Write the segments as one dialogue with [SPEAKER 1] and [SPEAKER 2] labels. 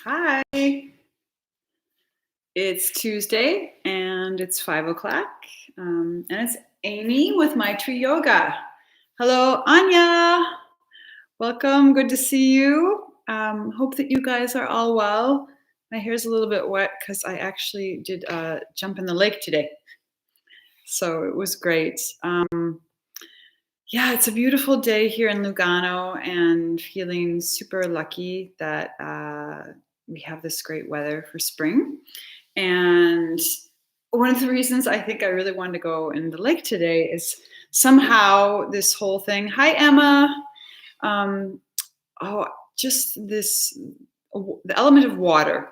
[SPEAKER 1] Hi. It's Tuesday and it's 5 o'clock. And it's Amy with Mytree Yoga. Hello, Anya. Welcome. Good to see you. Hope that you guys are all well. My hair's a little bit wet because I actually did jump in the lake today. So it was great. Yeah, it's a beautiful day here in Lugano and feeling super lucky that we have this great weather for spring. And one of the reasons I think I really wanted to go in the lake today is somehow this whole thing. Hi, Emma. Um, oh, just this the element of water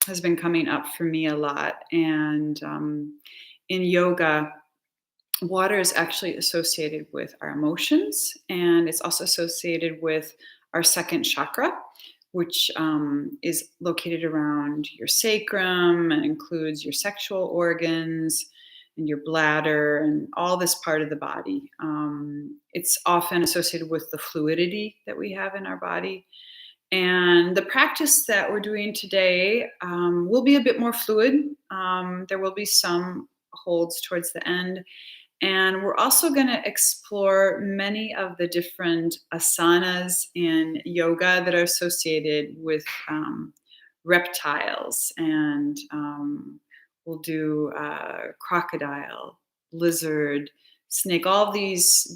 [SPEAKER 1] has been coming up for me a lot. And in yoga, water is actually associated with our emotions, and it's also associated with our second chakra, which is located around your sacrum and includes your sexual organs and your bladder and all this part of the body. It's often associated with the fluidity that we have in our body. And the practice that we're doing today will be a bit more fluid. There will be some holds towards the end, and we're also going to explore many of the different asanas in yoga that are associated with reptiles. And we'll do crocodile, lizard, snake, all these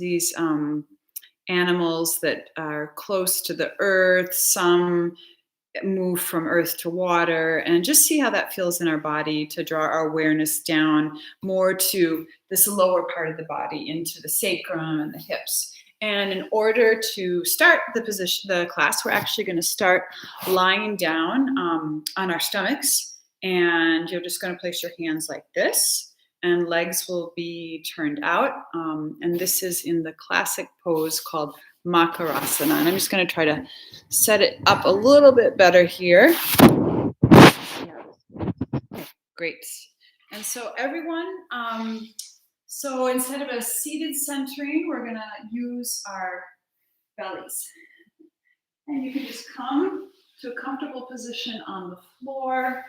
[SPEAKER 1] animals that are close to the earth. Some move from earth to water, and just see how that feels in our body to draw our awareness down more to this lower part of the body, into the sacrum and the hips. And in order to start the class, we're actually going to start lying down on our stomachs, and you're just going to place your hands like this, and legs will be turned out. And this is in the classic pose called makarasana. And I'm just going to try to set it up a little bit better here. Great. And so everyone, so instead of a seated centering, we're going to use our bellies. And you can just come to a comfortable position on the floor,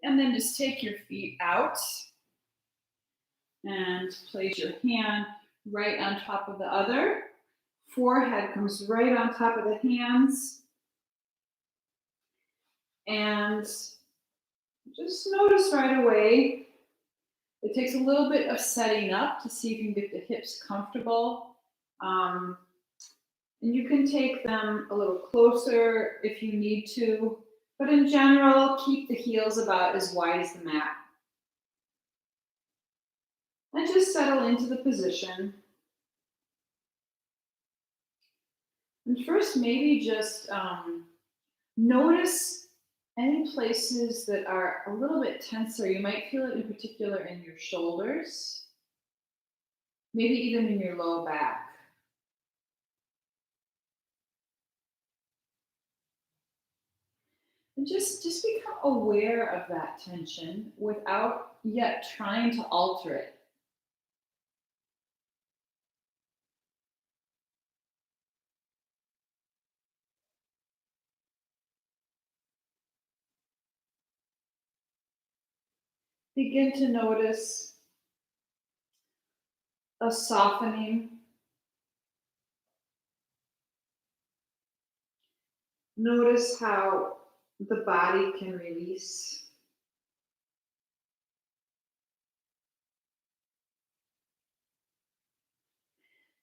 [SPEAKER 1] and then just take your feet out and place your hand right on top of the other. Forehead comes right on top of the hands. And just notice right away, it takes a little bit of setting up to see if you can get the hips comfortable. And you can take them a little closer if you need to. But in general, keep the heels about as wide as the mat. And just settle into the position. And first, maybe just notice any places that are a little bit tenser. You might feel it in particular in your shoulders, maybe even in your low back. And just become aware of that tension without yet trying to alter it. Begin to notice a softening. Notice how the body can release.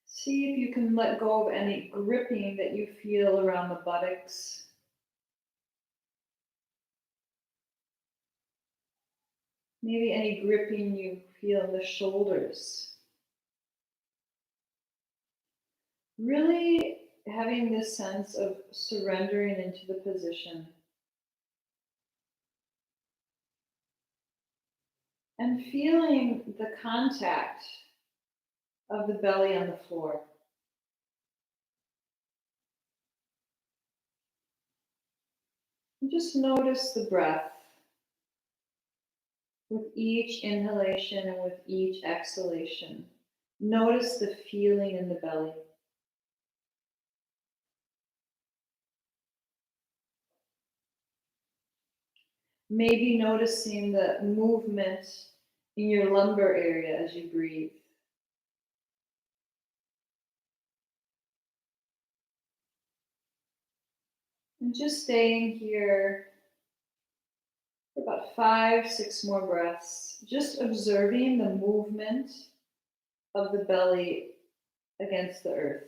[SPEAKER 1] See if you can let go of any gripping that you feel around the buttocks. Maybe any gripping you feel in the shoulders. Really having this sense of surrendering into the position. And feeling the contact of the belly on the floor. And just notice the breath with each inhalation and with each exhalation. Notice the feeling in the belly. Maybe noticing the movement in your lumbar area as you breathe. And just staying here for about 5, 6 more breaths, just observing the movement of the belly against the earth.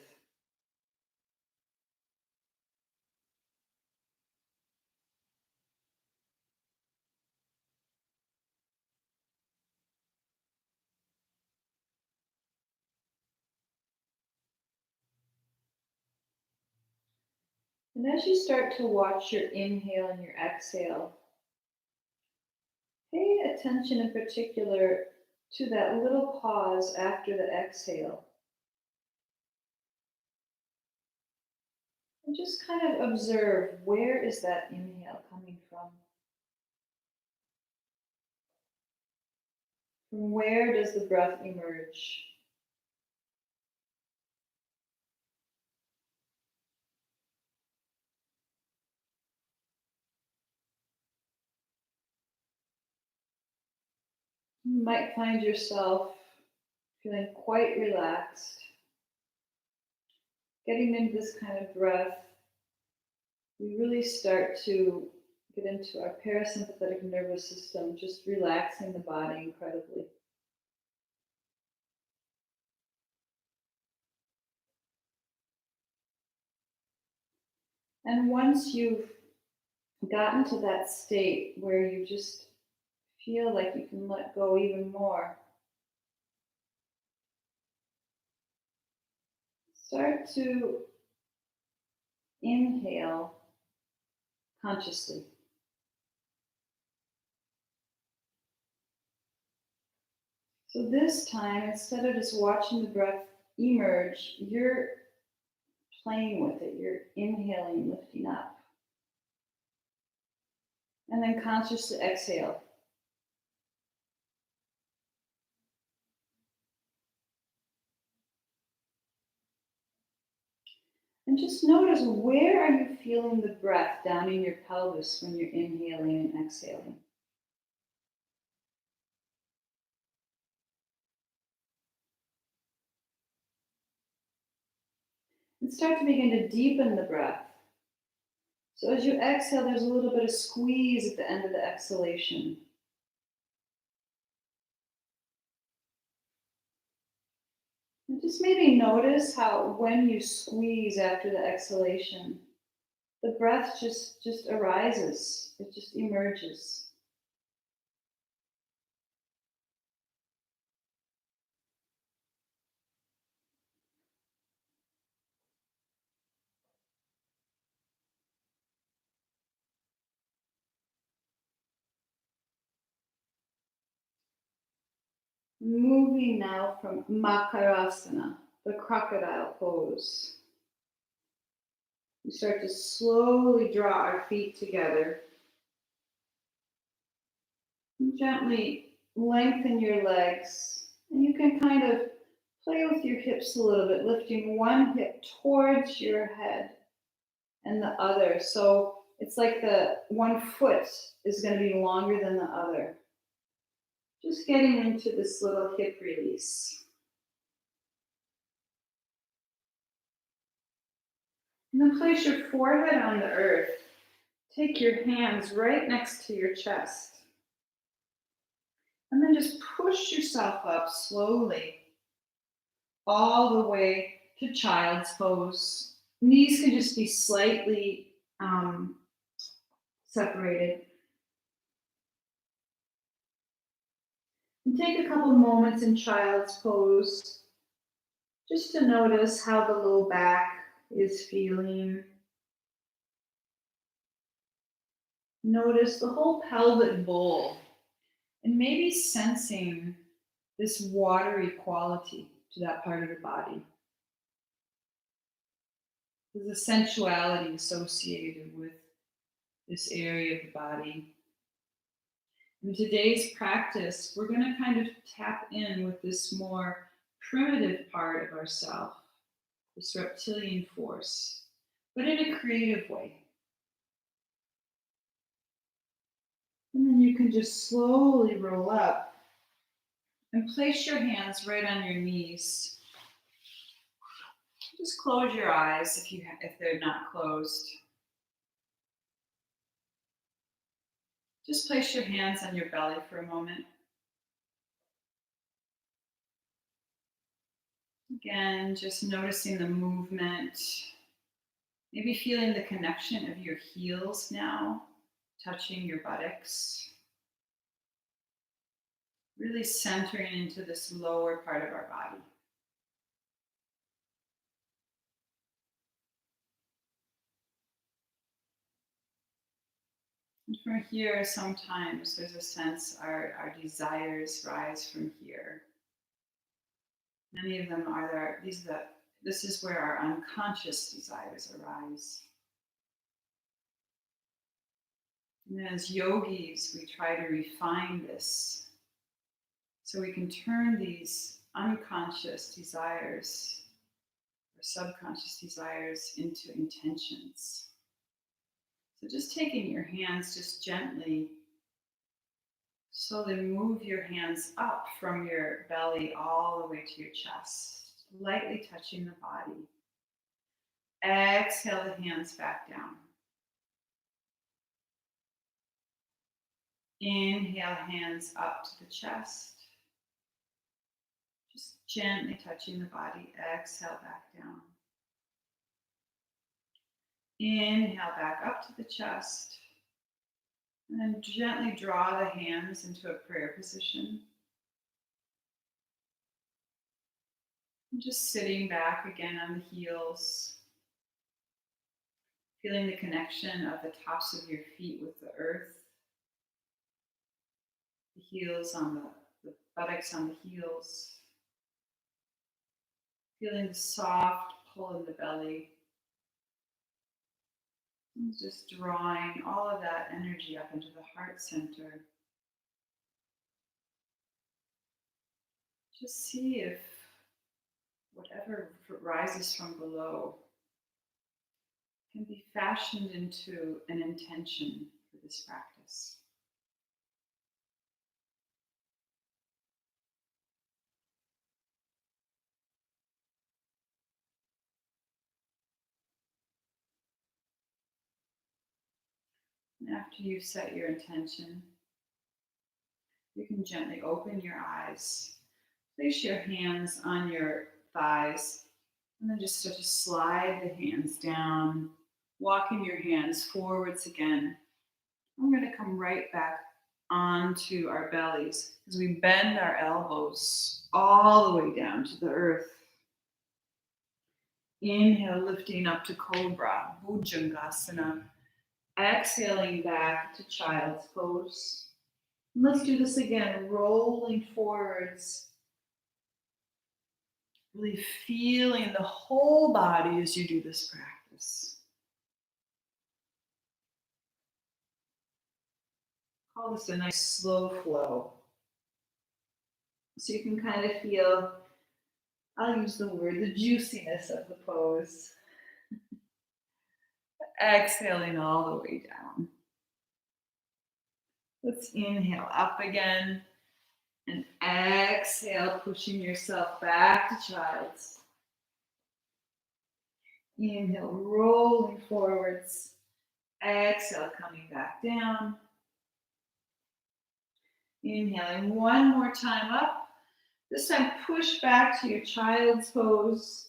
[SPEAKER 1] And as you start to watch your inhale and your exhale, pay attention in particular to that little pause after the exhale. And just kind of observe, where is that inhale coming from? From where does the breath emerge? You might find yourself feeling quite relaxed. Getting into this kind of breath, we really start to get into our parasympathetic nervous system, just relaxing the body incredibly. And once you've gotten to that state where you just feel like you can let go even more, start to inhale consciously. So this time, instead of just watching the breath emerge, you're playing with it. You're inhaling, lifting up. And then consciously exhale. And just notice, where are you feeling the breath down in your pelvis when you're inhaling and exhaling? And start to begin to deepen the breath. So as you exhale, there's a little bit of squeeze at the end of the exhalation. And just maybe notice how when you squeeze after the exhalation, the breath just arises. It just emerges. Moving now from makarasana, the crocodile pose. We start to slowly draw our feet together. And gently lengthen your legs. And you can kind of play with your hips a little bit, lifting one hip towards your head and the other. So it's like the one foot is going to be longer than the other. Just getting into this little hip release. And then place your forehead on the earth. Take your hands right next to your chest. And then just push yourself up slowly, all the way to child's pose. Knees can just be slightly separated. And take a couple moments in child's pose just to notice how the low back is feeling. Notice the whole pelvic bowl and maybe sensing this watery quality to that part of the body. There's a sensuality associated with this area of the body. In today's practice, we're going to kind of tap in with this more primitive part of ourself, this reptilian force, but in a creative way. And then you can just slowly roll up and place your hands right on your knees. Just close your eyes if they're not closed. Just place your hands on your belly for a moment. Again, just noticing the movement. Maybe feeling the connection of your heels now, touching your buttocks. Really centering into this lower part of our body. And from here, sometimes there's a sense our desires rise from here. Many of them are there. This is where our unconscious desires arise. And as yogis, we try to refine this so we can turn these unconscious desires or subconscious desires into intentions. So just taking your hands just gently, slowly move your hands up from your belly all the way to your chest, lightly touching the body. Exhale the hands back down. Inhale, hands up to the chest. Just gently touching the body. Exhale back down. Inhale back up to the chest. And then gently draw the hands into a prayer position. And just sitting back again on the heels. Feeling the connection of the tops of your feet with the earth. The heels on the buttocks on the heels. Feeling the soft pull in the belly. And just drawing all of that energy up into the heart center. Just see if whatever rises from below can be fashioned into an intention for this practice. And after you've set your intention, you can gently open your eyes, place your hands on your thighs, and then just start to slide the hands down, walking your hands forwards again. We're going to come right back onto our bellies as we bend our elbows all the way down to the earth. Inhale, lifting up to cobra, bhujangasana. Exhaling back to child's pose. And let's do this again, rolling forwards. Really feeling the whole body as you do this practice. Call this a nice slow flow. So you can kind of feel, I'll use the word, the juiciness of the pose. Exhaling all the way down. Let's inhale up again. And exhale, pushing yourself back to child's. Inhale, rolling forwards. Exhale, coming back down. Inhaling one more time up. This time, push back to your child's pose.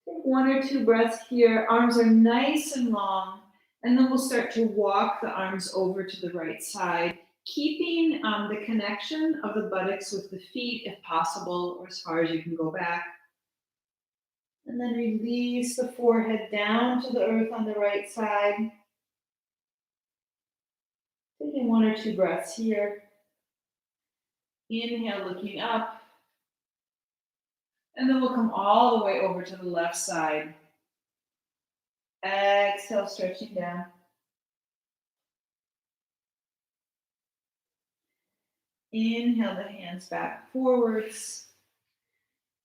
[SPEAKER 1] Take 1 or 2 breaths here. Arms are nice and long. And then we'll start to walk the arms over to the right side, keeping the connection of the buttocks with the feet if possible, or as far as you can go back. And then release the forehead down to the earth on the right side. Taking 1 or 2 breaths here. Inhale, looking up. And then we'll come all the way over to the left side. Exhale, stretching down. Inhale the hands back forwards.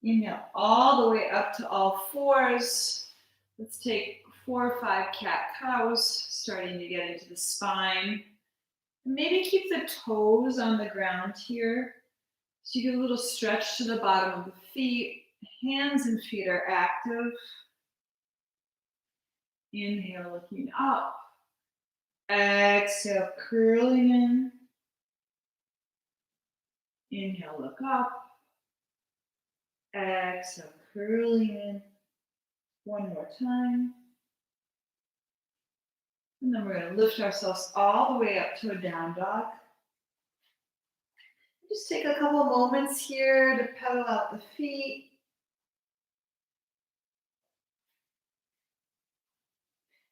[SPEAKER 1] Inhale all the way up to all fours. Let's take 4 or 5 cat-cows, starting to get into the spine. Maybe keep the toes on the ground here. So you get a little stretch to the bottom of the feet. Hands and feet are active. Inhale, looking up. Exhale, curling in. Inhale, look up. Exhale, curling in. One more time. And then we're going to lift ourselves all the way up to a down dog. Just take a couple moments here to pedal out the feet.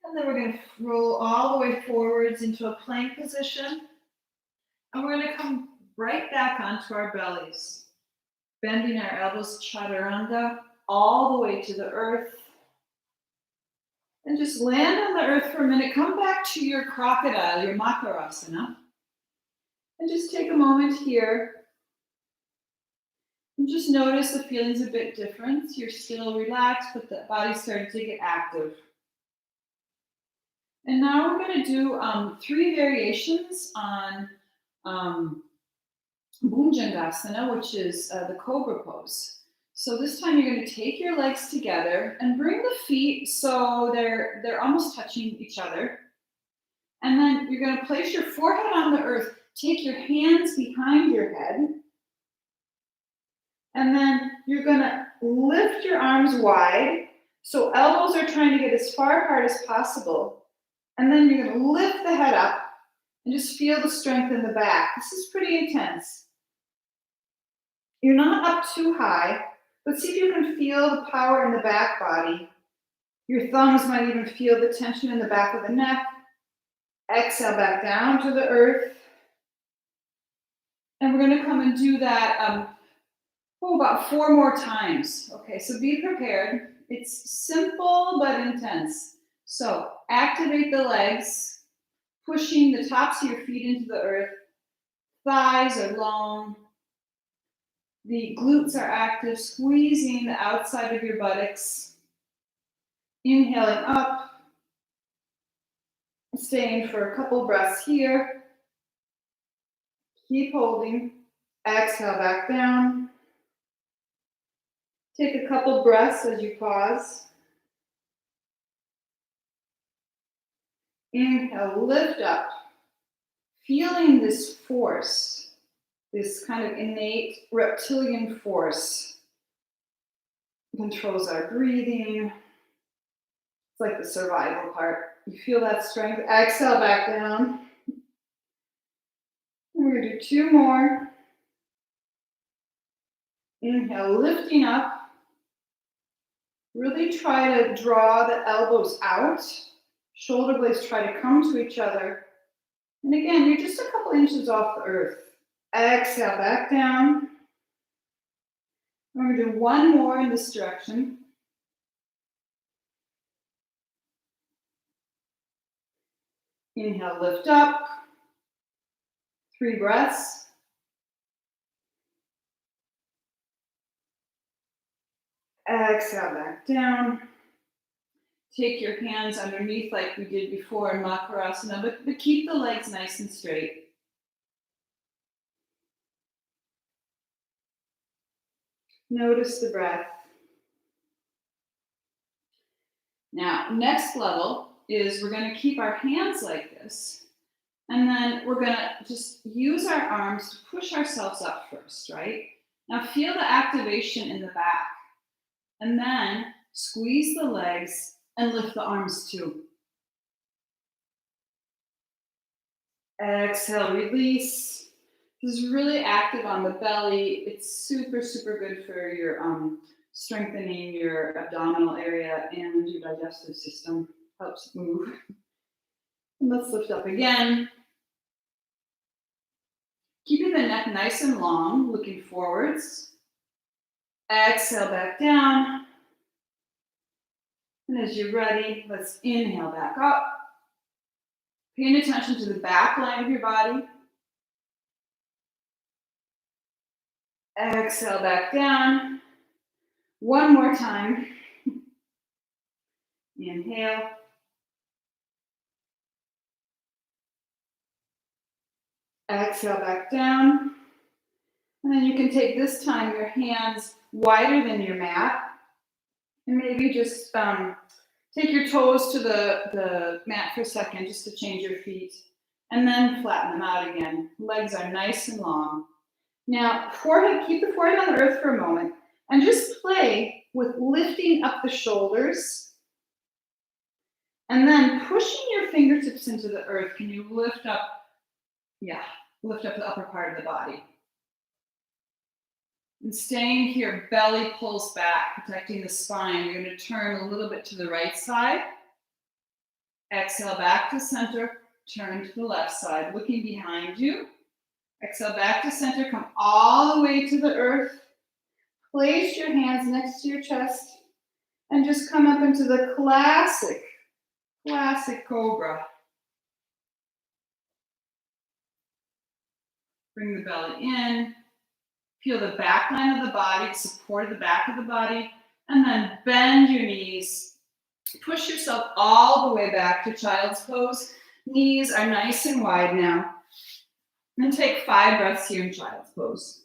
[SPEAKER 1] And then we're going to roll all the way forwards into a plank position. And we're going to come right back onto our bellies, bending our elbows, chaturanga, all the way to the earth. And just land on the earth for a minute. Come back to your crocodile, your makarasana. And just take a moment here. And just notice the feeling's a bit different. You're still relaxed, but the body's starting to get active. And now we're going to do 3 variations on bhujangasana, which is the cobra pose. So this time you're going to take your legs together and bring the feet so they're almost touching each other. And then you're going to place your forehead on the earth. Take your hands behind your head. And then you're going to lift your arms wide. So elbows are trying to get as far apart as possible. And then you're going to lift the head up and just feel the strength in the back. This is pretty intense. You're not up too high, but see if you can feel the power in the back body. Your thumbs might even feel the tension in the back of the neck. Exhale back down to the earth. And we're going to come and do that about 4 more times. Okay, so be prepared. It's simple but intense. So activate the legs, pushing the tops of your feet into the earth. Thighs are long. The glutes are active, squeezing the outside of your buttocks. Inhaling up. Staying for a couple breaths here. Keep holding. Exhale back down. Take a couple breaths as you pause. Inhale, lift up. Feeling this force, this kind of innate reptilian force. Controls our breathing. It's like the survival part. You feel that strength. Exhale back down. And we're going to do 2 more. Inhale, lifting up. Really try to draw the elbows out. Shoulder blades try to come to each other. And again, you're just a couple inches off the earth. Exhale back down. We're going to do 1 more in this direction. Inhale, lift up. 3 breaths. Exhale back down. Take your hands underneath like we did before in makarasana, but keep the legs nice and straight. Notice the breath. Now, next level is we're going to keep our hands like this, and then we're going to just use our arms to push ourselves up first, right? Now, feel the activation in the back, and then squeeze the legs and lift the arms too. Exhale, release. This is really active on the belly. It's super, super good for your strengthening your abdominal area and your digestive system. Helps move. And let's lift up again. Keeping the neck nice and long, looking forwards. Exhale back down. And as you're ready, let's inhale back up. Paying attention to the back line of your body. Exhale back down. 1 more time. Inhale. Exhale back down. And then you can take this time your hands wider than your mat. And maybe just take your toes to the mat for a second just to change your feet. And then flatten them out again. Legs are nice and long. Now, forehead, keep the forehead on the earth for a moment. And just play with lifting up the shoulders. And then pushing your fingertips into the earth. Can you lift up? Yeah, lift up the upper part of the body. And staying here, belly pulls back, protecting the spine. You're going to turn a little bit to the right side. Exhale back to center. Turn to the left side, looking behind you. Exhale back to center. Come all the way to the earth. Place your hands next to your chest. And just come up into the classic cobra. Bring the belly in. Feel the back line of the body, support the back of the body, and then bend your knees. Push yourself all the way back to child's pose. Knees are nice and wide now. And take 5 breaths here in child's pose.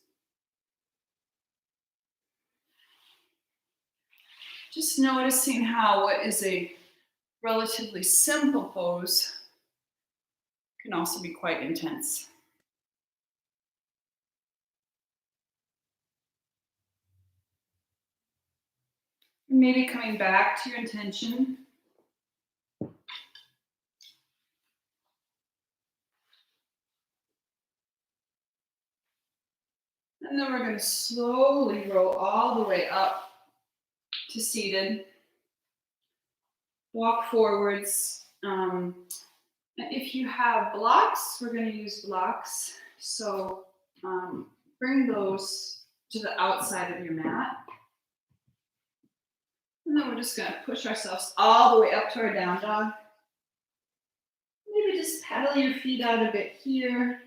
[SPEAKER 1] Just noticing how what is a relatively simple pose can also be quite intense. Maybe coming back to your intention. And then we're going to slowly roll all the way up to seated. Walk forwards. If you have blocks, we're going to use blocks. So bring those to the outside of your mat. And then we're just going to push ourselves all the way up to our down dog. Maybe just pedal your feet out a bit here.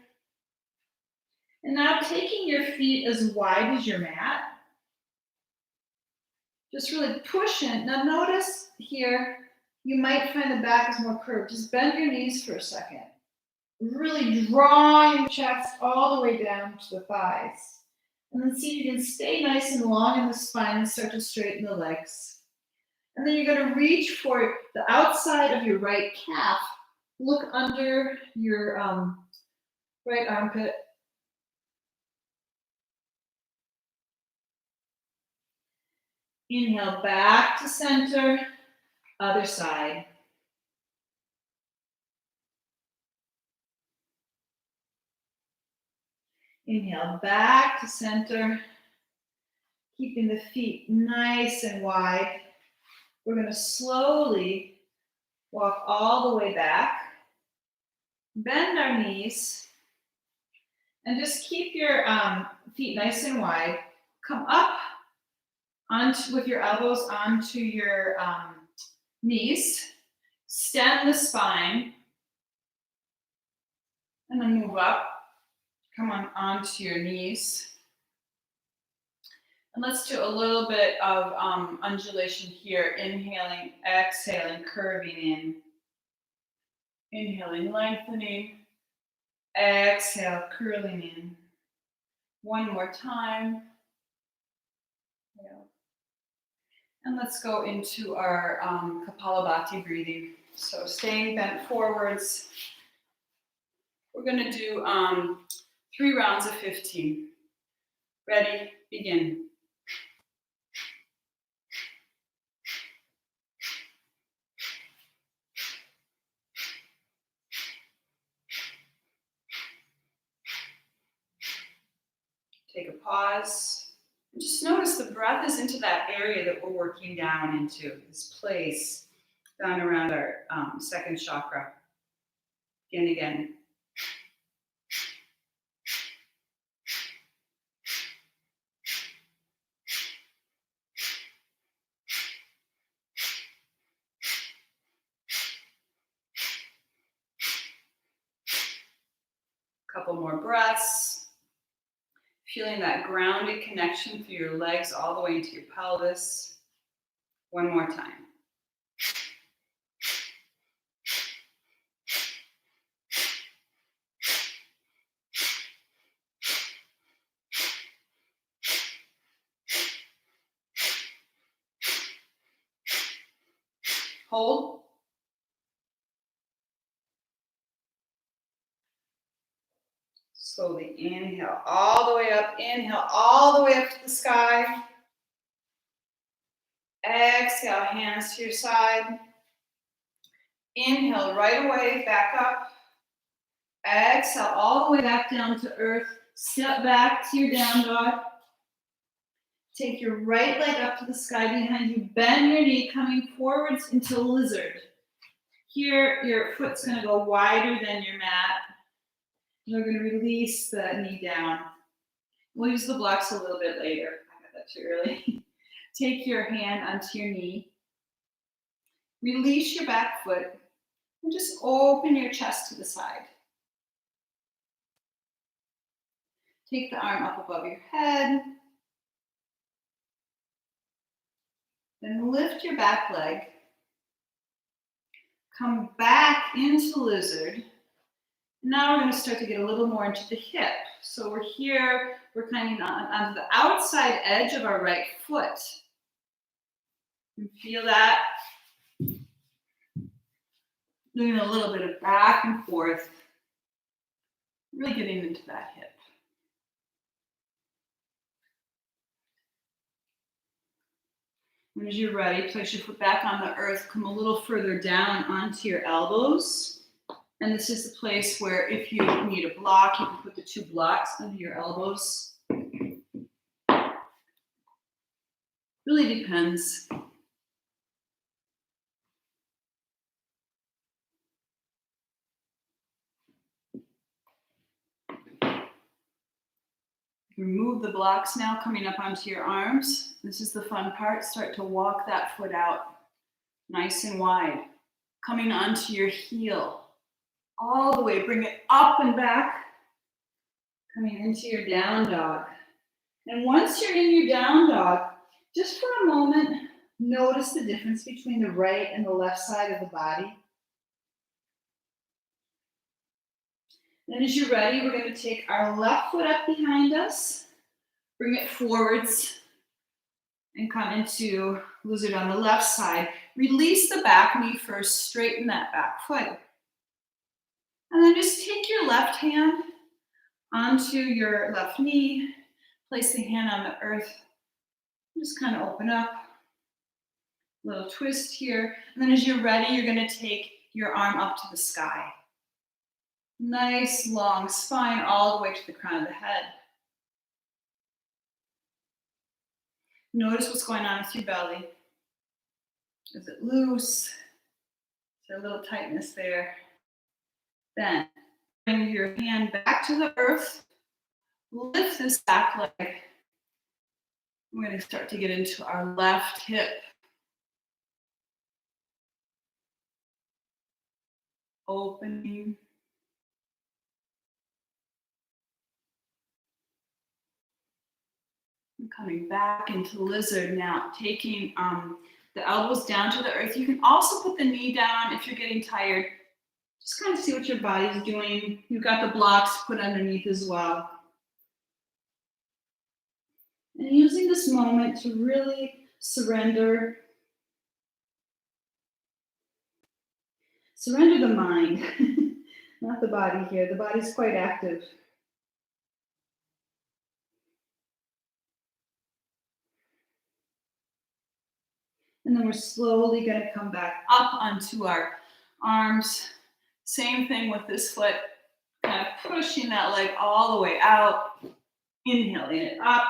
[SPEAKER 1] And now taking your feet as wide as your mat. Just really push in. Now notice here, you might find the back is more curved. Just bend your knees for a second. Really draw your chest all the way down to the thighs. And then see if you can stay nice and long in the spine and start to straighten the legs. And then you're going to reach for the outside of your right calf. Look under your right armpit. Inhale back to center, other side. Inhale back to center, keeping the feet nice and wide. We're going to slowly walk all the way back, bend our knees, and just keep your feet nice and wide. Come up with your elbows onto your knees, stem the spine, and then move up. Come on onto your knees. And let's do a little bit of undulation here. Inhaling, exhaling, curving in. Inhaling, lengthening. Exhale, curling in. One more time. Yeah. And let's go into our Kapalabhati breathing. So staying bent forwards. We're going to do 3 rounds of 15. Ready, begin. Take a pause. And just notice the breath is into that area that we're working down into, this place down around our second chakra. Again. Couple more breaths. Feeling that grounded connection through your legs all the way into your pelvis. One more time. Hold. Slowly inhale all the way up. Inhale all the way up to the sky. Exhale, hands to your side. Inhale right away, back up. Exhale all the way back down to earth. Step back to your down dog. Take your right leg up to the sky behind you. Bend your knee, coming forwards into lizard. Here, your foot's going to go wider than your mat. We're going to release the knee down. We'll use the blocks a little bit later. I got that too early. Take your hand onto your knee. Release your back foot. And just open your chest to the side. Take the arm up above your head. Then lift your back leg. Come back into lizard. Now we're going to start to get a little more into the hip. So we're here, we're kind of on the outside edge of our right foot. You feel that? Doing a little bit of back and forth. Really getting into that hip. And as you're ready, place your foot back on the earth. Come a little further down onto your elbows. And this is the place where if you need a block, you can put the 2 blocks under your elbows. Really depends. Remove the blocks now, coming up onto your arms. This is the fun part. Start to walk that foot out nice and wide. Coming onto your heel. All the way, bring it up and back. Coming into your down dog. And once you're in your down dog, just for a moment, notice the difference between the right and the left side of the body. Then as you're ready, we're going to take our left foot up behind us, bring it forwards, and come into lizard on the left side. Release the back knee first, straighten that back foot. And then just take your left hand onto your left knee, place the hand on the earth, just kind of open up, little twist here. And then as you're ready, you're going to take your arm up to the sky. Nice long spine all the way to the crown of the head. Notice what's going on with your belly. Is it loose? Is there a little tightness there? Then bring your hand back to the earth. Lift this back leg. We're going to start to get into our left hip. Opening. Coming back into lizard now, taking the elbows down to the earth. You can also put the knee down if you're getting tired. Just kind of see what your body's doing. You've got the blocks put underneath as well. And using this moment to really surrender. Surrender the mind, not the body here. The body's quite active. And then we're slowly going to come back up onto our arms. Same thing with this foot, kind of pushing that leg all the way out. Inhaling it up.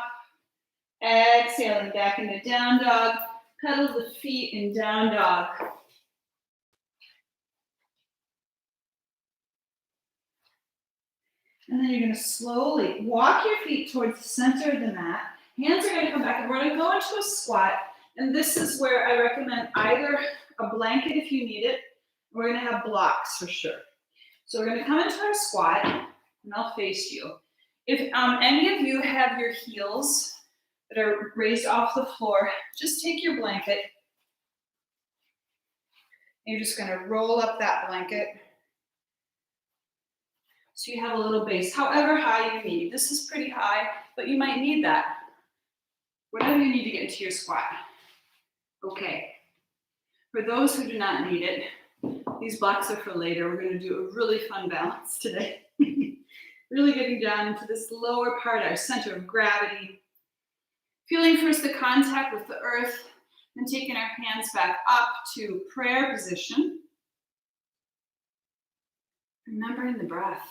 [SPEAKER 1] Exhaling back into down dog. Pedal the feet in down dog. And then you're going to slowly walk your feet towards the center of the mat. Hands are going to come back, and we're going to go into a squat. And this is where I recommend either a blanket if you need it. We're going to have blocks for sure. So we're going to come into our squat, and I'll face you. If any of you have your heels that are raised off the floor, just take your blanket. And you're just going to roll up that blanket. So you have a little base, however high you need. This is pretty high, but you might need that. Whatever you need to get into your squat. Okay. For those who do not need it, these blocks are for later. We're going to do a really fun balance today. Really getting down into this lower part, our center of gravity. Feeling first the contact with the earth, then taking our hands back up to prayer position. Remembering the breath.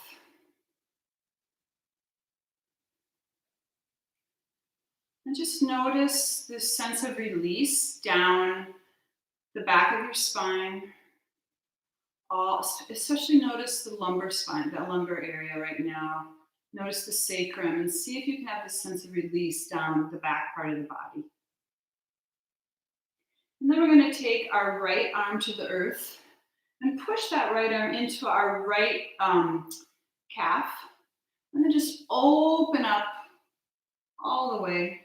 [SPEAKER 1] And just notice this sense of release down the back of your spine. Especially notice the lumbar spine, that lumbar area right now. Notice the sacrum and see if you can have this sense of release down the back part of the body. And then we're going to take our right arm to the earth and push that right arm into our right calf. And then just open up all the way.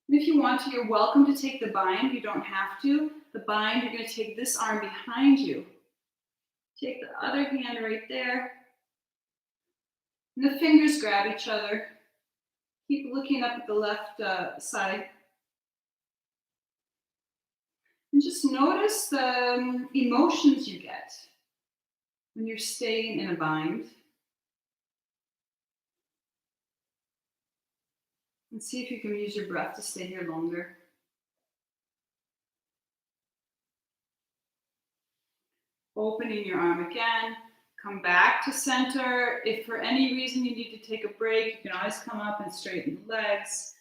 [SPEAKER 1] And if you want to, you're welcome to take the bind. You don't have to. The bind, you're going to take this arm behind you. Take the other hand right there. And the fingers grab each other. Keep looking up at the left side. And just notice the emotions you get when you're staying in a bind. And see if you can use your breath to stay here longer. Opening your arm again. Come back to center. If for any reason you need to take a break, you can always come up and straighten the legs.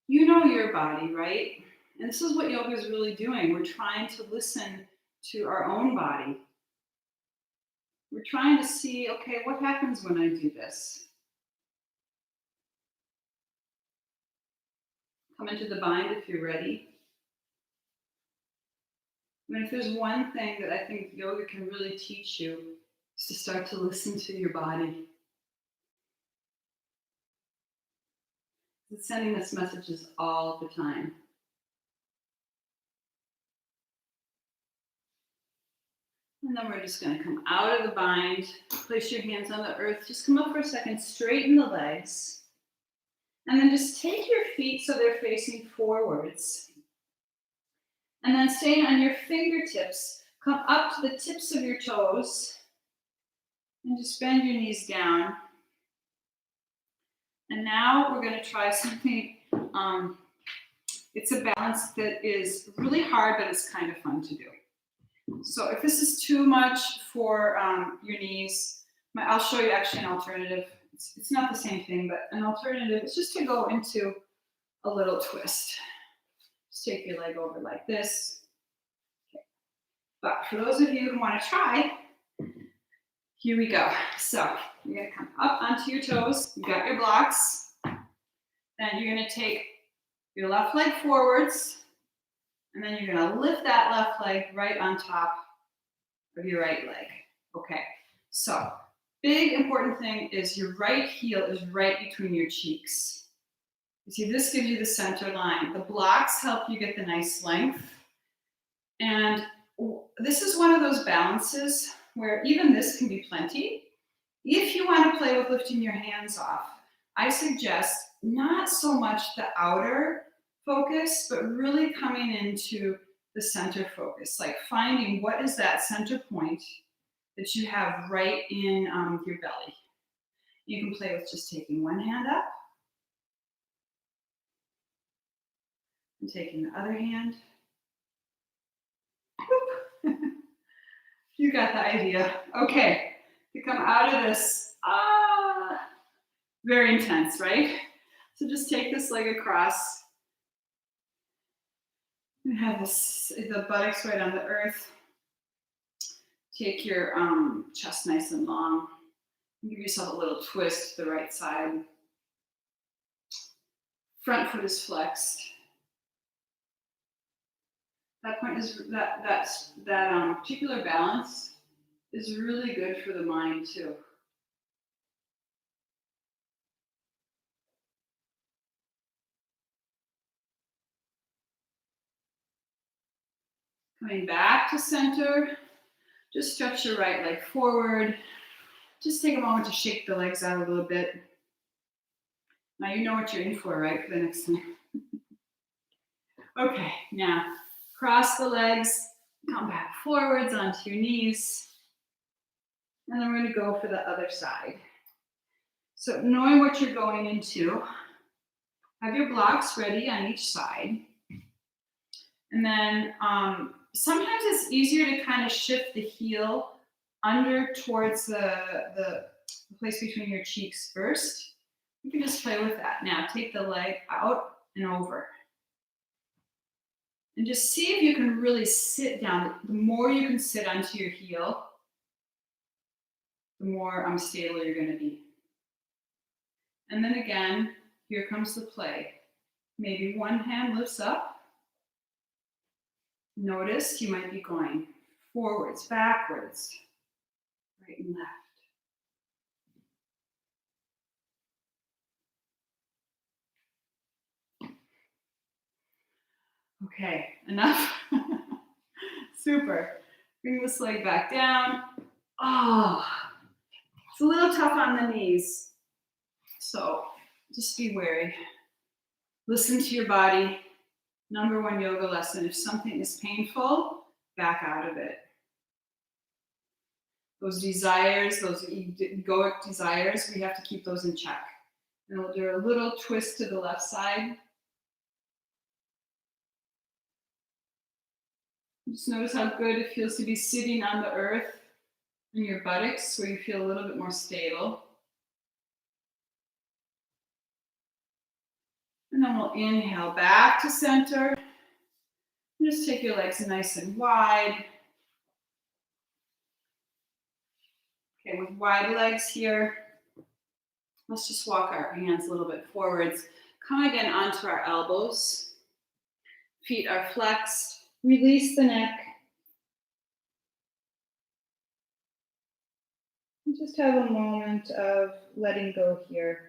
[SPEAKER 1] You know your body, right? And this is what yoga is really doing. We're trying to listen to our own body. We're trying to see, okay, what happens when I do this? Come into the bind if you're ready. I mean, if there's one thing that I think yoga can really teach you, is to start to listen to your body. It's sending us messages all the time. And then we're just going to come out of the bind, place your hands on the earth, just come up for a second, straighten the legs, and then just take your feet so they're facing forwards. And then staying on your fingertips, come up to the tips of your toes, and just bend your knees down. And now we're going to try something, it's a balance that is really hard, but it's kind of fun to do. So if this is too much for your knees, I'll show you actually an alternative. It's not the same thing, but an alternative is just to go into a little twist. Just take your leg over like this. Okay. But for those of you who want to try, here we go. So you're going to come up onto your toes. You got your blocks. Then you're going to take your left leg forwards. And then you're going to lift that left leg right on top of your right leg. Okay. So big important thing is your right heel is right between your cheeks. You see, this gives you the center line. The blocks help you get the nice length. And this is one of those balances where even this can be plenty. If you want to play with lifting your hands off, I suggest not so much the outer focus, but really coming into the center focus, like finding what is that center point that you have right in your belly. You can play with just taking one hand up and taking the other hand. You got the idea. Okay, to come out of this, very intense, right? So just take this leg across and have the buttocks right on the earth. Take your chest nice and long. Give yourself a little twist to the right side. Front foot is flexed. That point is that particular balance is really good for the mind too. Coming back to center, just stretch your right leg forward. Just take a moment to shake the legs out a little bit. Now you know what you're in for, right, for the next time. Okay, now cross the legs, come back forwards onto your knees, and then we're going to go for the other side. So knowing what you're going into, have your blocks ready on each side. And then sometimes it's easier to kind of shift the heel under towards the place between your cheeks first. You can just play with that. Now take the leg out and over. And just see if you can really sit down. The more you can sit onto your heel, the more unstable you're going to be. And then again, here comes the play. Maybe one hand lifts up. Notice you might be going forwards, backwards, right and left. Okay, enough. Super. Bring this leg back down. Oh, it's a little tough on the knees. So just be wary. Listen to your body. Number one yoga lesson. If something is painful, back out of it. Those desires, those egoic desires, we have to keep those in check. And we'll do a little twist to the left side. Just notice how good it feels to be sitting on the earth in your buttocks, where you feel a little bit more stable. And then we'll inhale back to center. And just take your legs nice and wide. Okay, with wide legs here, let's just walk our hands a little bit forwards. Come again onto our elbows. Feet are flexed. Release the neck. And just have a moment of letting go here.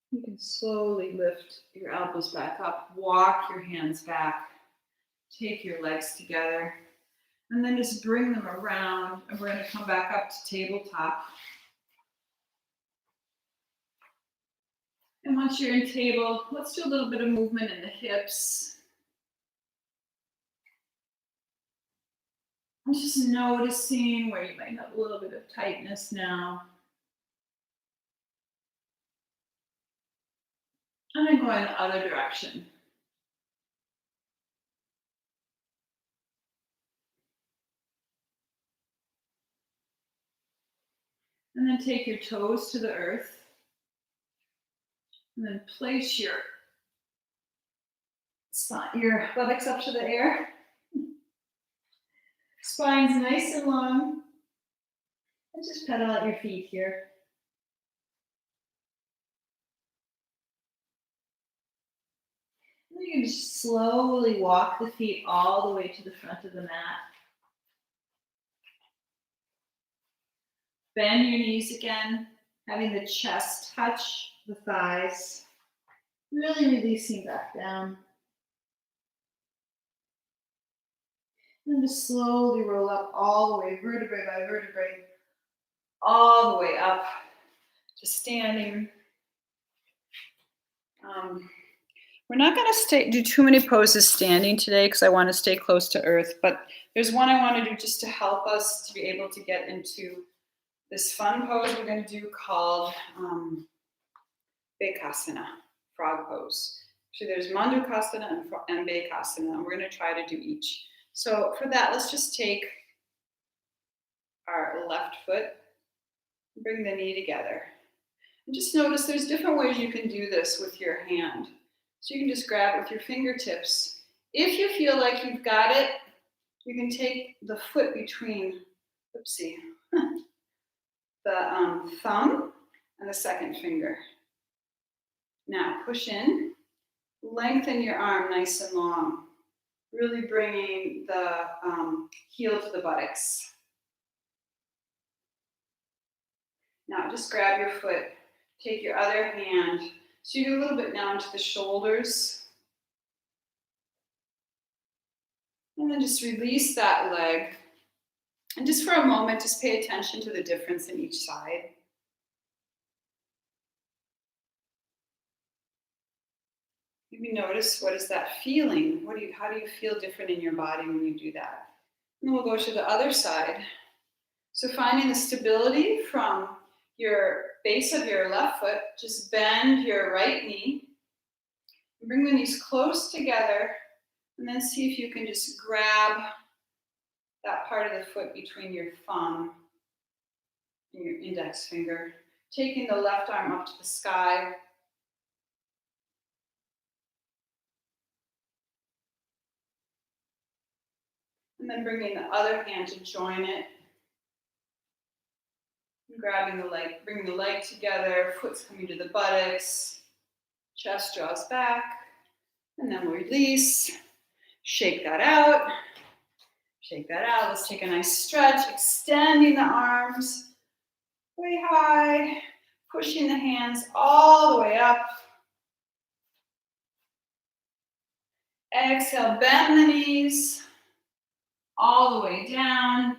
[SPEAKER 1] You can slowly lift your elbows back up, walk your hands back, take your legs together, and then just bring them around, and we're going to come back up to tabletop. And once you're in table, let's do a little bit of movement in the hips. I'm just noticing where you might have a little bit of tightness now. And then going the other direction. And then take your toes to the earth. And then place your buttocks up to the air. Spine's nice and long. And just pedal at your feet here. And you can just slowly walk the feet all the way to the front of the mat. Bend your knees again, having the chest touch the thighs. Really releasing back down. And then just slowly roll up all the way, vertebrae by vertebrae, all the way up to standing. We're not going to do too many poses standing today because I want to stay close to earth, but there's one I want to do just to help us to be able to get into this fun pose we're going to do called bhekasana, frog pose. So there's mandukasana and bhekasana, and we're going to try to do each. So for that, let's just take our left foot, bring the knee together. And just notice there's different ways you can do this with your hand. So you can just grab it with your fingertips. If you feel like you've got it, you can take the foot between, the thumb and the second finger. Now push in, lengthen your arm nice and long, really bringing the heel to the buttocks. Now just grab your foot, take your other hand. So you do a little bit down to the shoulders, And then just release that leg. And just for a moment, just pay attention to the difference in each side. Maybe notice, what is that feeling? How do you feel different in your body when you do that? And we'll go to the other side. So finding the stability from your base of your left foot, just bend your right knee. Bring the knees close together, and then see if you can just grab that part of the foot between your thumb and your index finger. Taking the left arm up to the sky. And then bringing the other hand to join it. Grabbing the leg, bringing the leg together, foot's coming to the buttocks, chest draws back, and then we'll release. Shake that out. Shake that out. Let's take a nice stretch, extending the arms way high, pushing the hands all the way up. Exhale, bend the knees all the way down.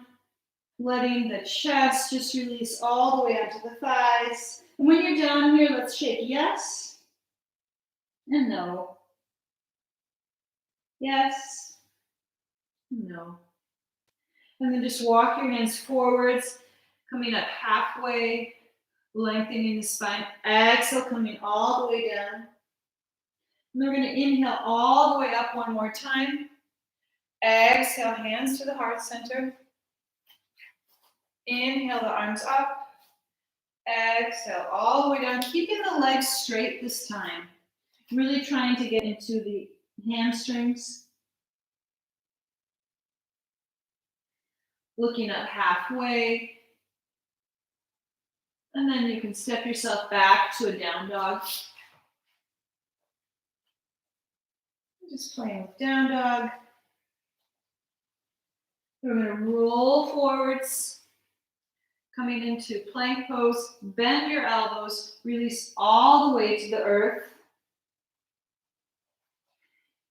[SPEAKER 1] Letting the chest just release all the way onto the thighs. And when you're down here, let's shake yes and no. Yes, no. And then just walk your hands forwards, coming up halfway, lengthening the spine. Exhale, coming all the way down. And we're going to inhale all the way up one more time. Exhale, hands to the heart center. Inhale the arms up. Exhale all the way down, keeping the legs straight this time. Really trying to get into the hamstrings. Looking up halfway. And then you can step yourself back to a down dog. Just playing with down dog. We're going to roll forwards. Coming into plank pose, bend your elbows, release all the way to the earth.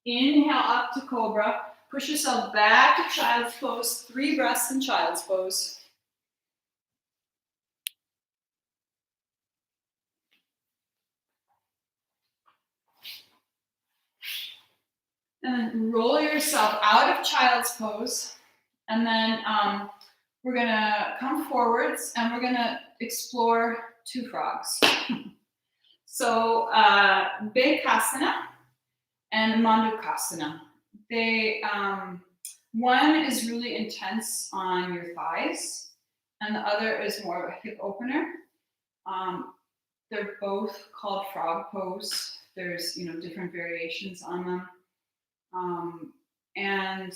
[SPEAKER 1] Inhale up to cobra. Push yourself back to child's pose. 3 breaths in child's pose. And then roll yourself out of child's pose. And then we're going to come forwards and we're going to explore 2 frogs. So bhekasana and mandukasana. They, one is really intense on your thighs, and the other is more of a hip opener. They're both called frog pose. There's different variations on them, and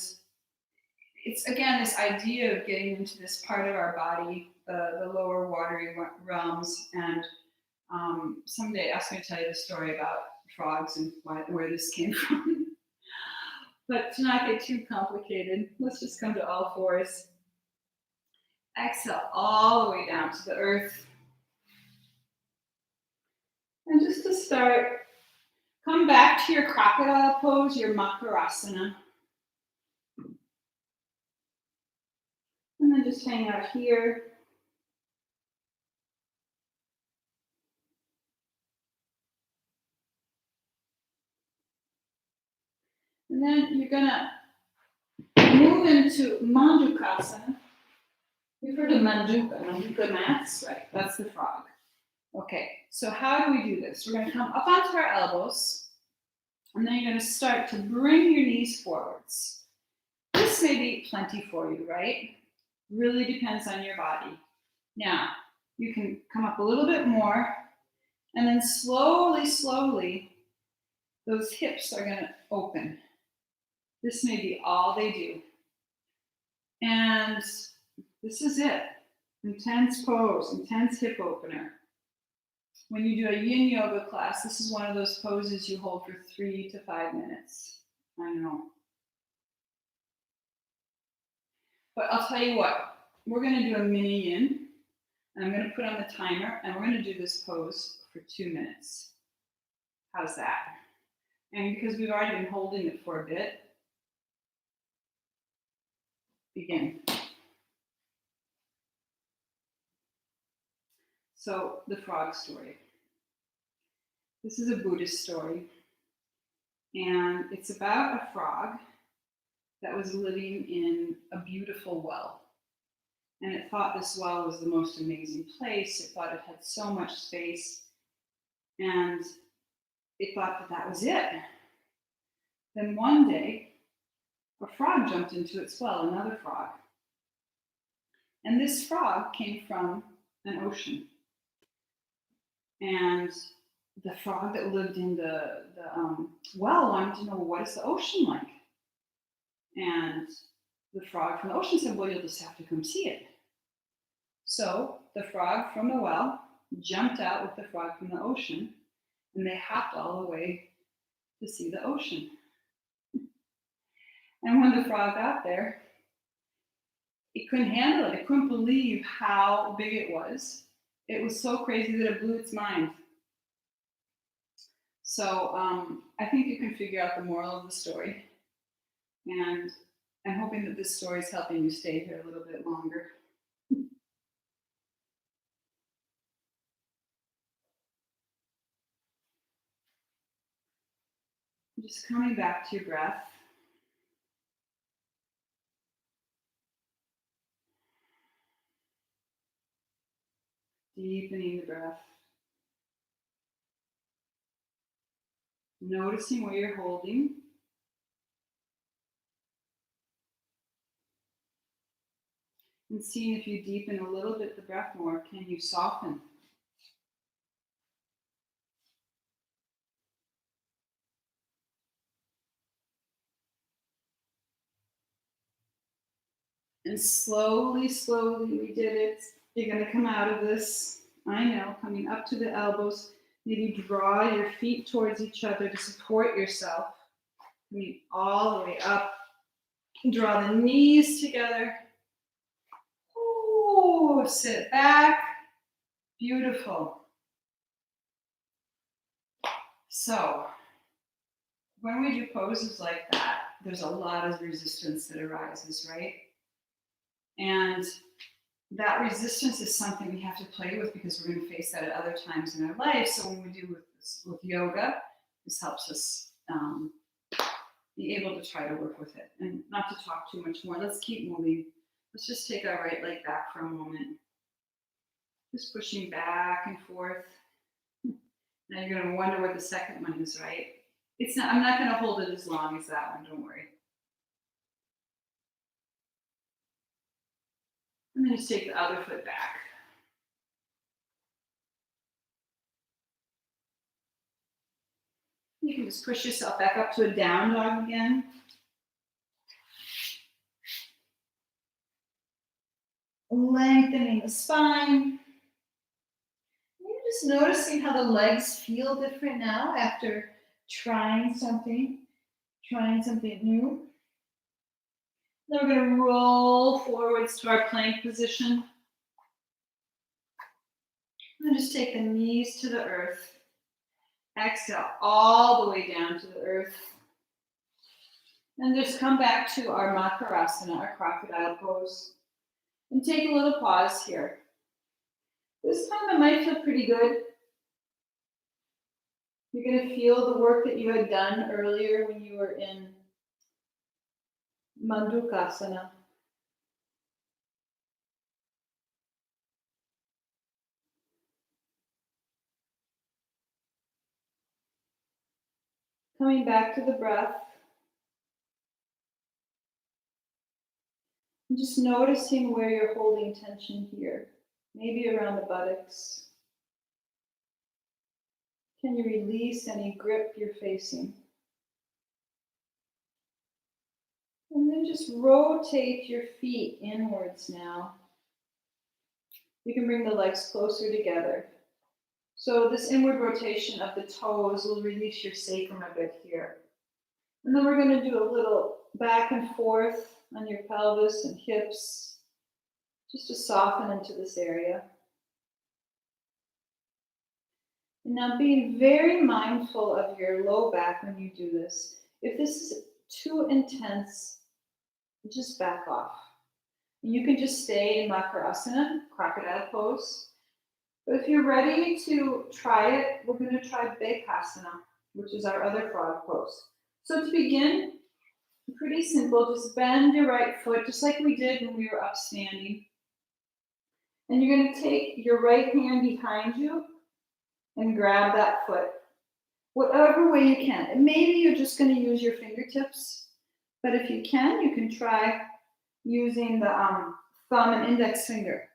[SPEAKER 1] it's again this idea of getting into this part of our body, the lower watery realms. And someday ask me to tell you the story about frogs and where this came from. But to not get too complicated, let's just come to all fours. Exhale all the way down to the earth. And just to start, come back to your crocodile pose, your makarasana. And then just hang out here. And then you're gonna move into mandukasana. You've heard of manduka mats, right? That's the frog. Okay, so how do we do this? We're gonna come up onto our elbows, and then you're gonna start to bring your knees forwards. This may be plenty for you, right? Really depends on your body. Now, you can come up a little bit more, and then slowly, those hips are gonna open. This may be all they do. And this is it. Intense pose, intense hip opener. When you do a yin yoga class, this is one of those poses you hold for 3 to 5 minutes. I know. But I'll tell you what, we're gonna do a mini yin, and I'm gonna put on the timer, and we're gonna do this pose for 2 minutes. How's that? And because we've already been holding it for a bit, begin. So, the frog story. This is a Buddhist story, and it's about a frog that was living in a beautiful well. And it thought this well was the most amazing place. It thought it had so much space, and it thought that that was it. Then one day, a frog jumped into its well, another frog. And this frog came from an ocean. And the frog that lived in the well wanted to know, what is the ocean like? And the frog from the ocean said, well, you'll just have to come see it. So the frog from the well jumped out with the frog from the ocean, and they hopped all the way to see the ocean. And when the frog got there, it couldn't handle it. It couldn't believe how big it was. It was so crazy that it blew its mind. So I think you can figure out the moral of the story. And I'm hoping that this story is helping you stay here a little bit longer. Just coming back to your breath. Deepening the breath. Noticing where you're holding. And seeing if you deepen a little bit the breath more, can you soften? And slowly, slowly, we did it. You're going to come out of this. I know, coming up to the elbows. Maybe draw your feet towards each other to support yourself. Coming all the way up. Draw the knees together. Ooh, sit back. Beautiful. So, when we do poses like that, there's a lot of resistance that arises, right? And that resistance is something we have to play with because we're going to face that at other times in our life. So when we do with yoga, this helps us be able to try to work with it. And not to talk too much more, let's keep moving. Let's just take our right leg back for a moment. Just pushing back and forth. Now you're going to wonder what the second one is, right? It's not. I'm not going to hold it as long as that one, don't worry. And then just take the other foot back. You can just push yourself back up to a down dog again. Lengthening the spine. You're just noticing how the legs feel different now after trying something new. Then we're going to roll forwards to our plank position. And then just take the knees to the earth. Exhale all the way down to the earth. And just come back to our makarasana, our crocodile pose. And take a little pause here. This time it might feel pretty good. You're going to feel the work that you had done earlier when you were in mandukasana. Coming back to the breath. And just noticing where you're holding tension here. Maybe around the buttocks. Can you release any grip you're facing? And then just rotate your feet inwards now. You can bring the legs closer together. So this inward rotation of the toes will release your sacrum a bit here. And then we're going to do a little back and forth on your pelvis and hips, just to soften into this area. And now being very mindful of your low back when you do this. If this is too intense, just back off. You can just stay in makarasana, crocodile pose. But if you're ready to try it, we're going to try bhekasana, which is our other frog pose. So to begin, pretty simple, just bend your right foot, just like we did when we were up standing. And you're going to take your right hand behind you and grab that foot, whatever way you can. And maybe you're just going to use your fingertips, but if you can try using the thumb and index finger.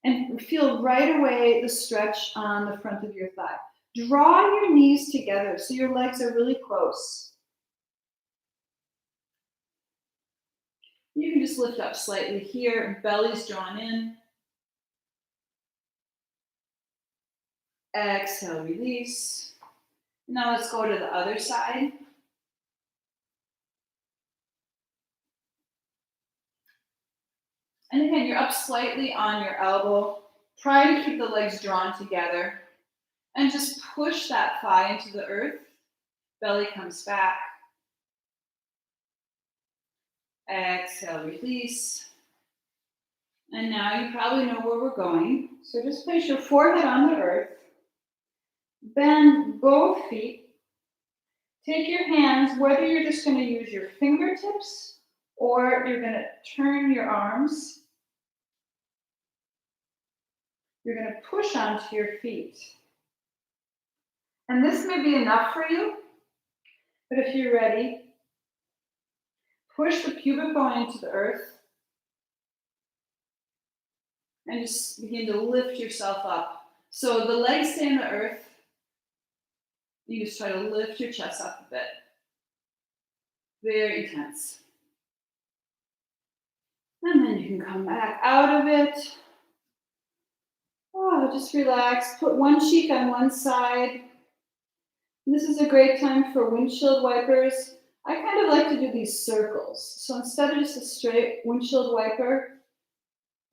[SPEAKER 1] And feel right away the stretch on the front of your thigh. Draw your knees together so your legs are really close. You can just lift up slightly here, belly's drawn in. Exhale, release. Now let's go to the other side. And again, you're up slightly on your elbow. Try to keep the legs drawn together. And just push that thigh into the earth. Belly comes back. Exhale, release. And now you probably know where we're going. So just place your forehead on the earth. Bend both feet. Take your hands, whether you're just going to use your fingertips or you're going to turn your arms. You're going to push onto your feet. And this may be enough for you, but if you're ready, push the pubic bone into the earth and just begin to lift yourself up. So the legs stay in the earth. You just try to lift your chest up a bit. Very intense. And then you can come back out of it. Oh, just relax. Put one cheek on one side. This is a great time for windshield wipers. I kind of like to do these circles. So instead of just a straight windshield wiper,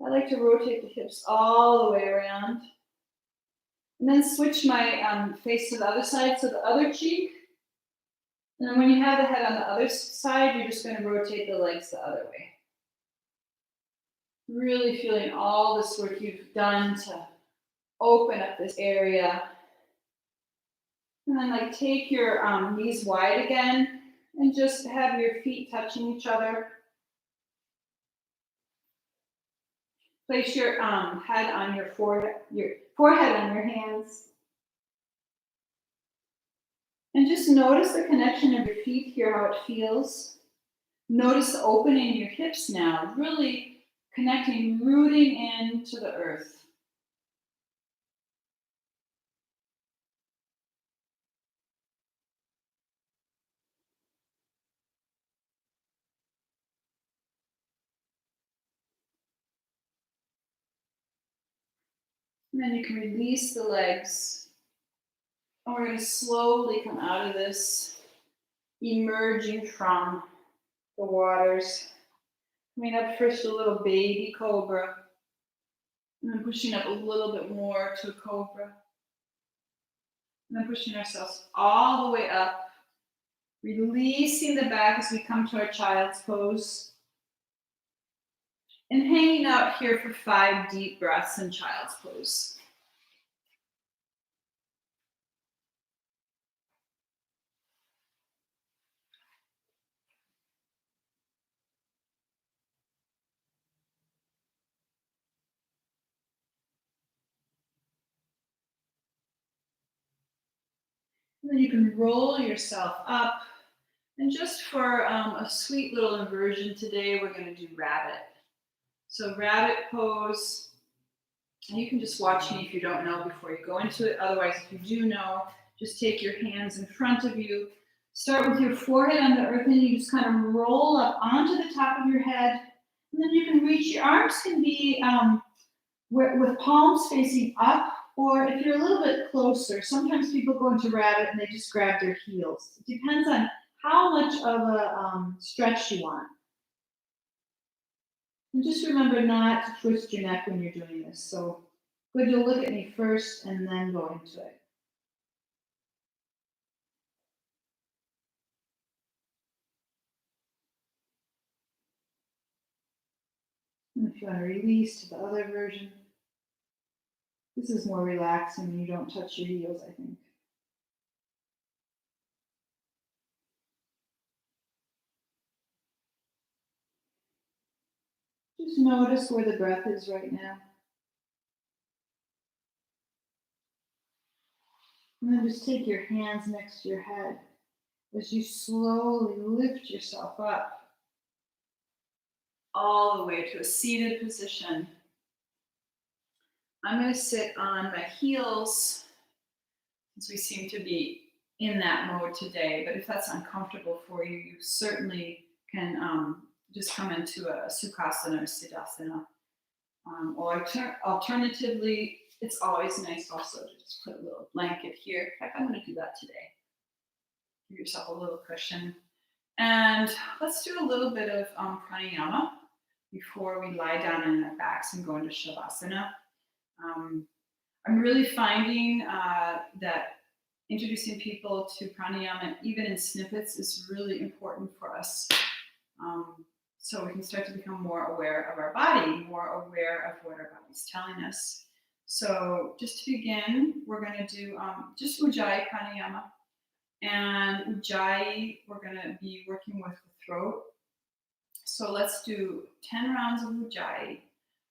[SPEAKER 1] I like to rotate the hips all the way around. And then switch my face to the other side, so the other cheek. And then when you have the head on the other side, you're just going to rotate the legs the other way. Really feeling all this work you've done to open up this area. And then take your knees wide again and just have your feet touching each other. Place your head on your forehead on your hands. And just notice the connection of your feet here, how it feels. Notice the opening in your hips now, really connecting, rooting into the earth. And then you can release the legs. And we're going to slowly come out of this, emerging from the waters. Coming up first a little baby cobra. And then pushing up a little bit more to a cobra. And then pushing ourselves all the way up. Releasing the back as we come to our child's pose. And hanging out here for 5 deep breaths in child's pose. And then you can roll yourself up. And just for a sweet little inversion today, we're going to do rabbit. So rabbit pose. And you can just watch me if you don't know before you go into it. Otherwise, if you do know, just take your hands in front of you. Start with your forehead on the earth and you just kind of roll up onto the top of your head. And then you can reach, your arms can be with palms facing up, or if you're a little bit closer, sometimes people go into rabbit and they just grab their heels. It depends on how much of a stretch you want. And just remember not to twist your neck when you're doing this. So good to look at me first and then go into it. And if you want to release to the other version, this is more relaxing when you don't touch your heels, I think. Just notice where the breath is right now. And then just take your hands next to your head as you slowly lift yourself up all the way to a seated position. I'm going to sit on my heels since we seem to be in that mode today. But if that's uncomfortable for you, you certainly can just come into a sukhasana or siddhasana. Or alternatively, it's always nice also to just put a little blanket here. In fact, I'm going to do that today. Give yourself a little cushion. And let's do a little bit of pranayama before we lie down on our backs and go into shavasana. I'm really finding that introducing people to pranayama, even in snippets, is really important for us. So we can start to become more aware of our body, more aware of what our body's telling us. So just to begin, we're going to do just Ujjayi pranayama. And Ujjayi, we're going to be working with the throat. So let's do 10 rounds of Ujjayi,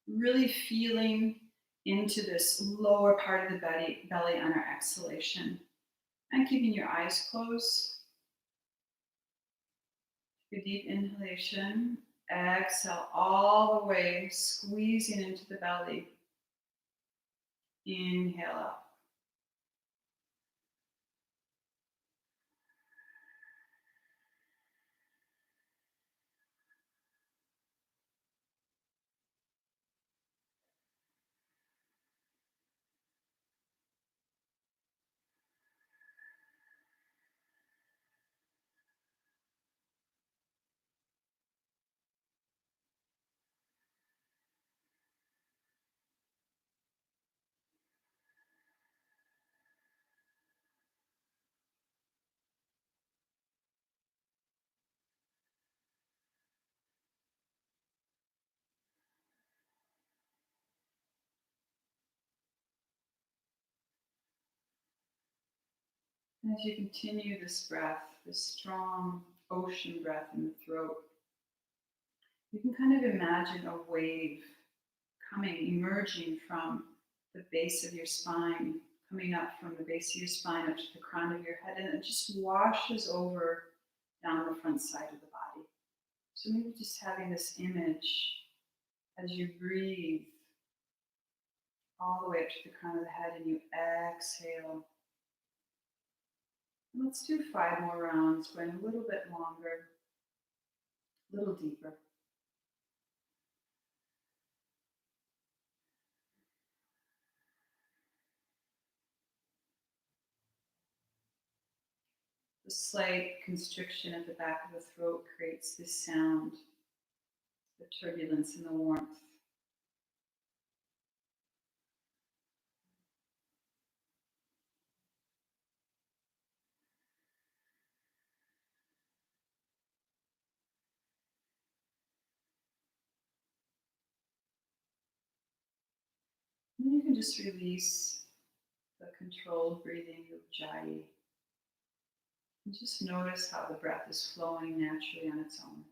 [SPEAKER 1] really feeling into this lower part of the belly on our exhalation. And keeping your eyes closed. A deep inhalation. Exhale all the way, squeezing into the belly. Inhale up. As you continue this breath, this strong ocean breath in the throat, you can kind of imagine a wave emerging from the base of your spine, coming up from the base of your spine up to the crown of your head, and it just washes over down the front side of the body. So maybe just having this image as you breathe all the way up to the crown of the head and you exhale. And let's do 5 more rounds, going a little bit longer, a little deeper. The slight constriction at the back of the throat creates this sound, the turbulence and the warmth. And you can just release the controlled breathing of Ujjayi. And just notice how the breath is flowing naturally on its own.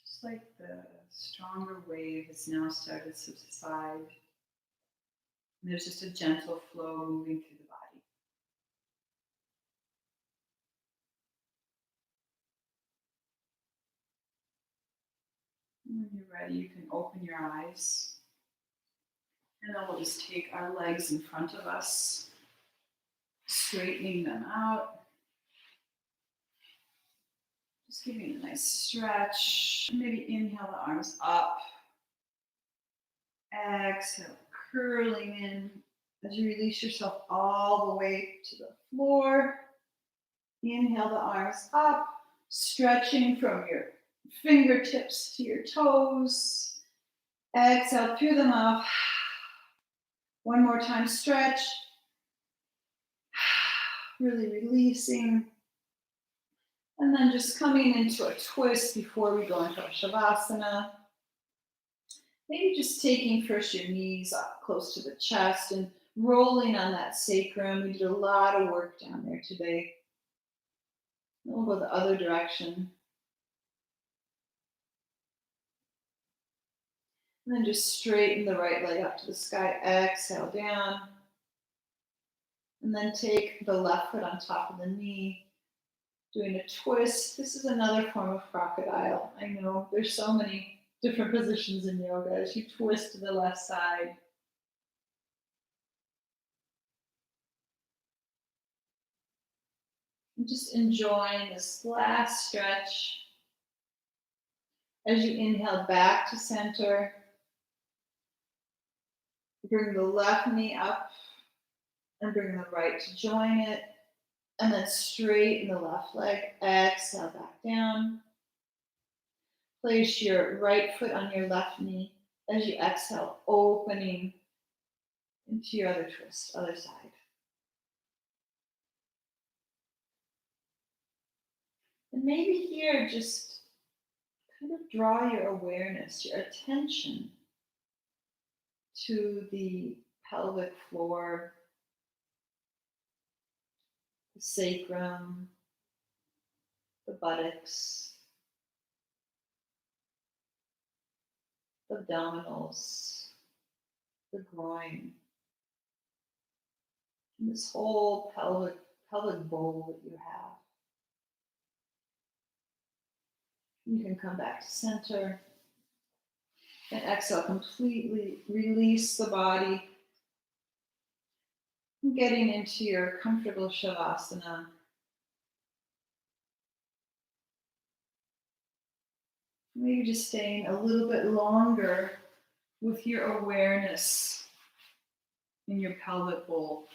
[SPEAKER 1] Just like the stronger wave has now started to subside. And there's just a gentle flow moving through the body. And when you're ready, you can open your eyes. And then we'll just take our legs in front of us, straightening them out. Just giving a nice stretch. Maybe inhale the arms up. Exhale, curling in as you release yourself all the way to the floor. Inhale the arms up, stretching from your fingertips to your toes. Exhale through the mouth. One more time, stretch. really releasing. And then just coming into a twist before we go into our shavasana. Maybe just taking first your knees up close to the chest and rolling on that sacrum. We did a lot of work down there today. We'll go the other direction. And then just straighten the right leg up to the sky. Exhale down. And then take the left foot on top of the knee. Doing a twist. This is another form of crocodile. I know there's so many different positions in yoga as you twist to the left side. And just enjoying this last stretch. As you inhale back to center, bring the left knee up and bring the right to join it. And then straighten the left leg. Exhale back down. Place your right foot on your left knee as you exhale, opening into your other twist, other side. And maybe here, just kind of draw your awareness, your attention to the pelvic floor, the sacrum, the buttocks, the abdominals, the groin, and this whole pelvic bowl that you have. You can come back to center and exhale, completely release the body. Getting into your comfortable shavasana. Maybe just staying a little bit longer with your awareness in your pelvic bowl.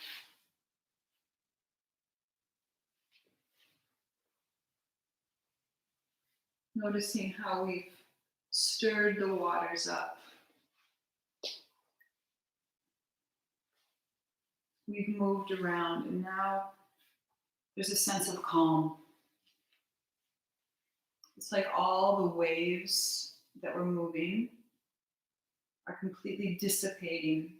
[SPEAKER 1] Noticing how we've stirred the waters up. We've moved around, and now there's a sense of calm. It's like all the waves that were moving are completely dissipating.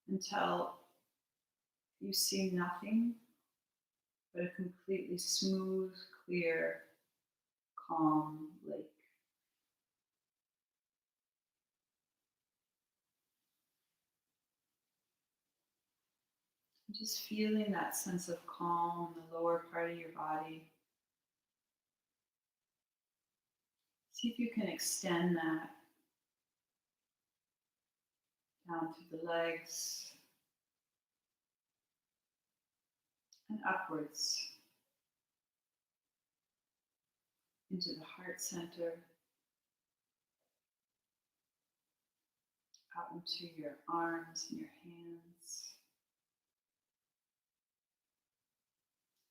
[SPEAKER 1] Until you see nothing but a completely smooth, clear, calm lake. Just feeling that sense of calm in the lower part of your body. See if you can extend that down to the legs and upwards into the heart center, out into your arms and your hands,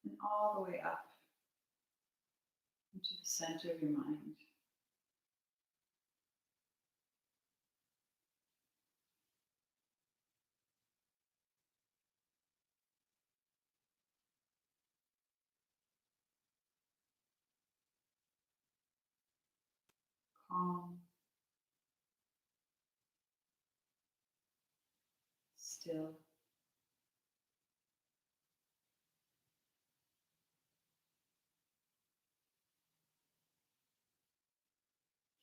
[SPEAKER 1] and all the way up into the center of your mind. Calm, still,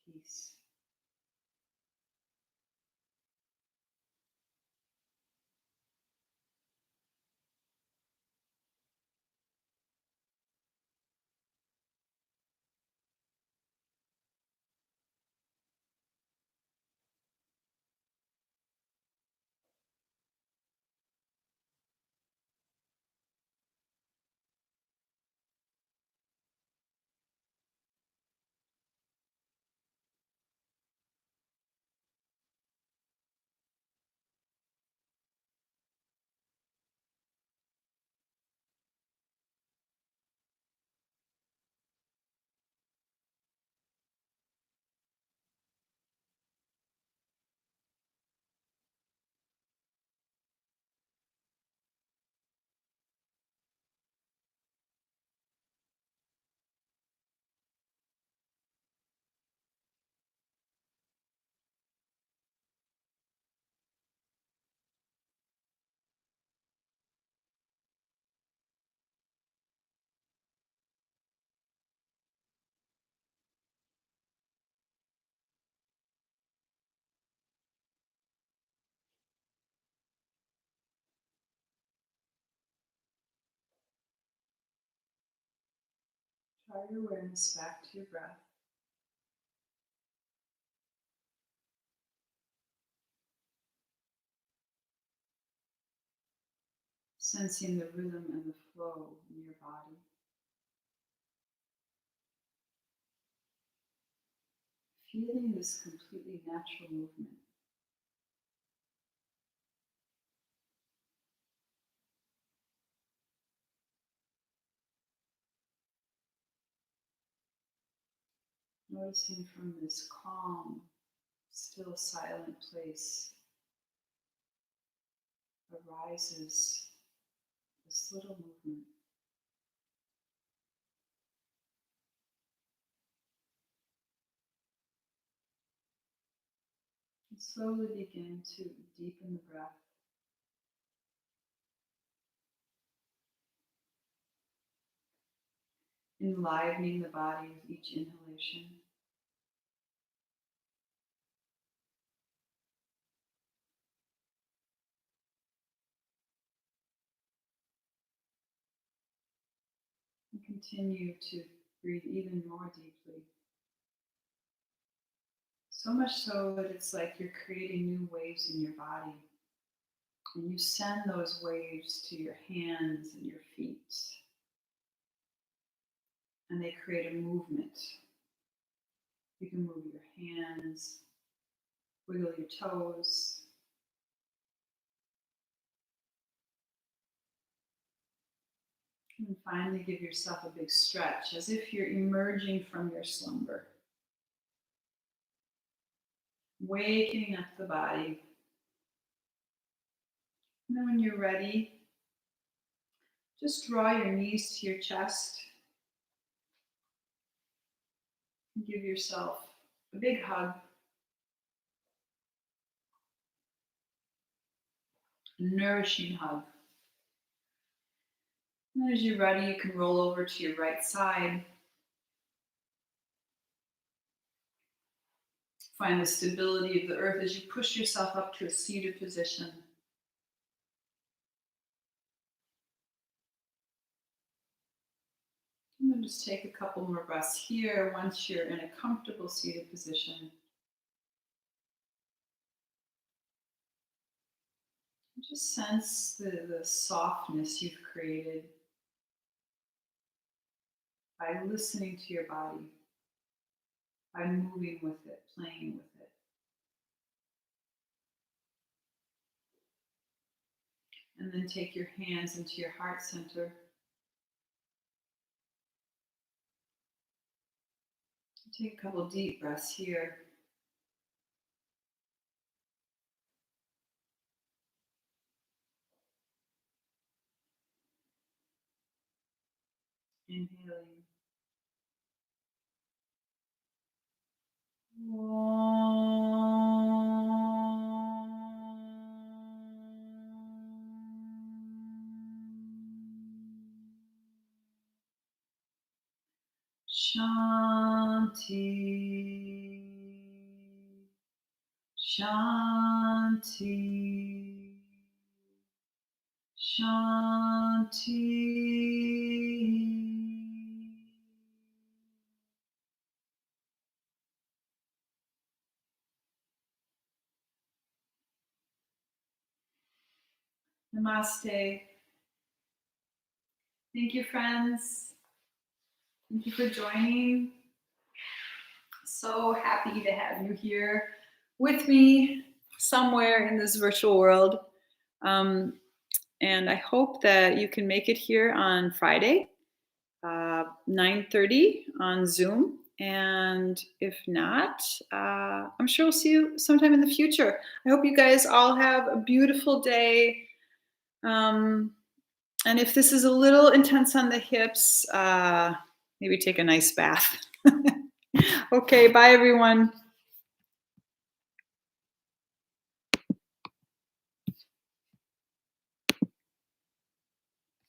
[SPEAKER 1] peace. Draw your awareness back to your breath. Sensing the rhythm and the flow in your body. Feeling this completely natural movement. Noticing from this calm, still silent place arises this little movement. And slowly begin to deepen the breath. Enlivening the body with each inhalation. And continue to breathe even more deeply. So much so that it's like you're creating new waves in your body. And you send those waves to your hands and your feet. And they create a movement. You can move your hands, wiggle your toes. And finally give yourself a big stretch as if you're emerging from your slumber. Wakening up the body. And then when you're ready, just draw your knees to your chest. And give yourself a big hug. A nourishing hug. And as you're ready, you can roll over to your right side. Find the stability of the earth as you push yourself up to a seated position. And then just take a couple more breaths here once you're in a comfortable seated position. Just sense the softness you've created by listening to your body, by moving with it, playing with it. And then take your hands into your heart center. Take a couple deep breaths here. Inhaling. Shanti, Shanti, Shanti. Namaste. Thank you, friends. Thank you for joining. So happy to have you here with me somewhere in this virtual world. And I hope that you can make it here on Friday, 9:30 on Zoom. And if not, I'm sure we'll see you sometime in the future. I hope you guys all have a beautiful day. And if this is a little intense on the hips, maybe take a nice bath. Okay, bye everyone.